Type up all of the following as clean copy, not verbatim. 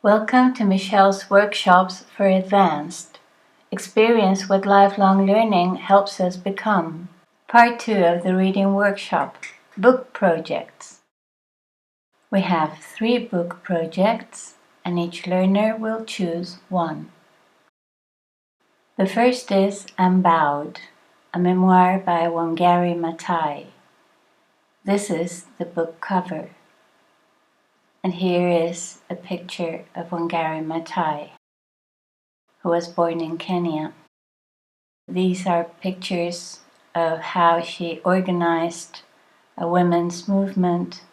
Welcome to Michelle's Workshops for Advanced. Experience what lifelong learning helps us become. Part 2 of the reading workshop, Book Projects. We have 3 book projects, and each learner will choose one. The first is Unbowed, a memoir by Wangari Maathai. This is the book cover. And here is a picture of Wangari Maathai, who was born in Kenya. These are pictures of how she organized a women's movement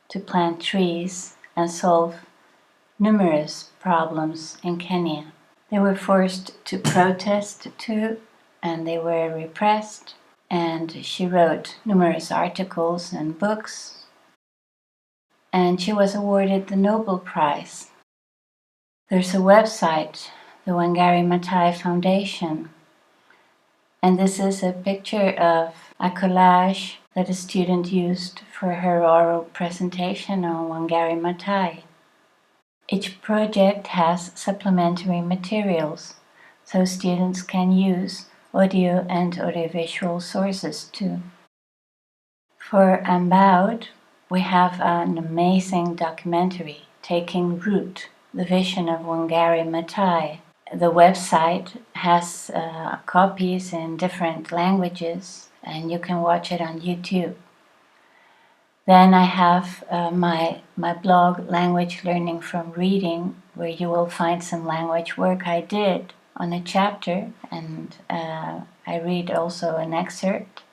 to plant trees and solve numerous problems in Kenya. They were forced to protest too, and they were repressed, and she wrote numerous articles and books, and she was awarded the Nobel Prize. There's a website, the Wangari Maathai Foundation, and this is a picture of a collage that a student used for her oral presentation on Wangari Maathai. Each project has supplementary materials, so students can use audio and audiovisual sources too. For Unbowed, we have an amazing documentary, Taking Root, the vision of Wangari Maathai. The website has copies in different languages, and you can watch it on YouTube. Then I have my blog, Language Learning from Reading, where you will find some language work I did on a chapter, and I read also an excerpt.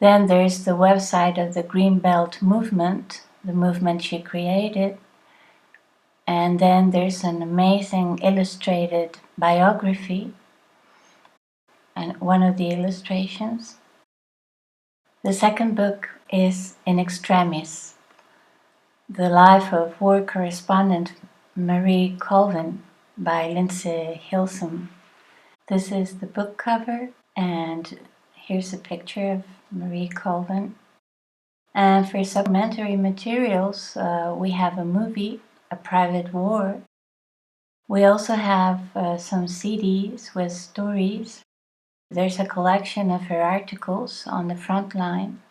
Then there's the website of the Green Belt movement, the movement she created. And then there's an amazing illustrated biography, and one of the illustrations. The second book is In Extremis, the life of war correspondent Marie Colvin by Lindsay Hilsum. This is the book cover, and here's a picture of Marie Colvin. And for supplementary materials, we have a movie, A Private War. We also have some CDs with stories. There's a collection of her articles on the front line.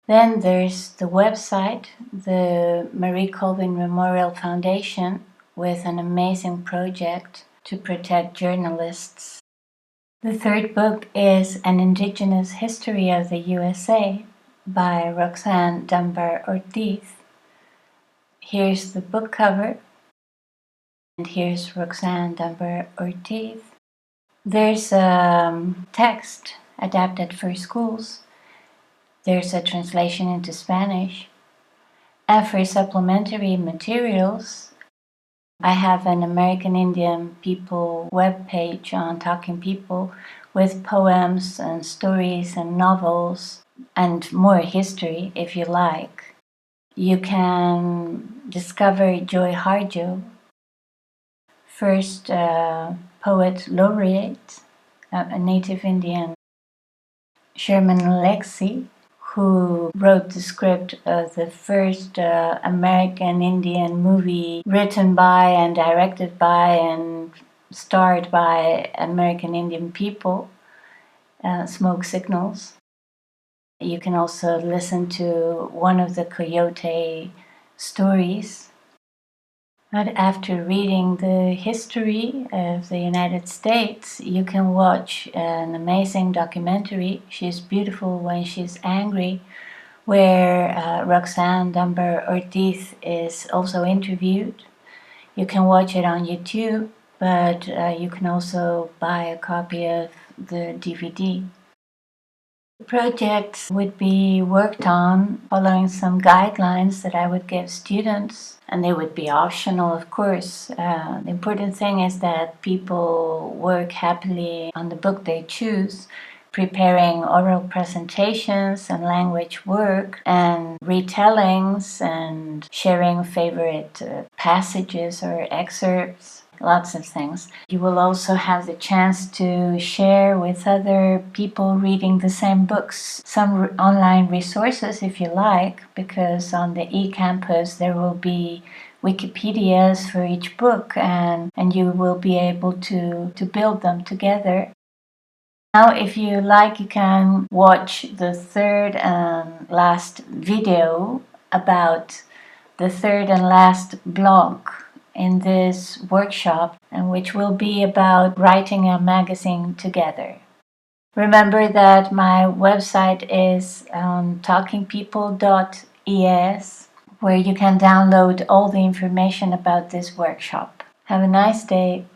Then there's the website, the Marie Colvin Memorial Foundation, with an amazing project to protect journalists. The third book is An Indigenous History of the USA by Roxanne Dunbar Ortiz. Here's the book cover, and here's Roxanne Dunbar Ortiz. There's a text adapted for schools. There's a translation into Spanish. And for supplementary materials, I have an American Indian people webpage on Talking People with poems and stories and novels and more history if you like. You can discover Joy Harjo, first poet laureate, a native Indian, Sherman Alexie, who wrote the script of the first American Indian movie written by and directed by and starred by American Indian people, Smoke Signals. You can also listen to one of the Coyote stories. But after reading the history of the United States, you can watch an amazing documentary, She's Beautiful When She's Angry, where Roxanne Dunbar Ortiz is also interviewed. You can watch it on YouTube, but you can also buy a copy of the DVD. The projects would be worked on following some guidelines that I would give students, and they would be optional, of course. The important thing is that people work happily on the book they choose, preparing oral presentations and language work and retellings and sharing favorite passages or excerpts. Lots of things. You will also have the chance to share with other people reading the same books, some online resources if you like, because on the eCampus there will be Wikipedias for each book, and you will be able to build them together. Now, if you like, you can watch the third and last video about the third and last blog in this workshop, and which will be about writing a magazine together. Remember that my website is talkingpeople.es, where you can download all the information about this workshop. Have a nice day.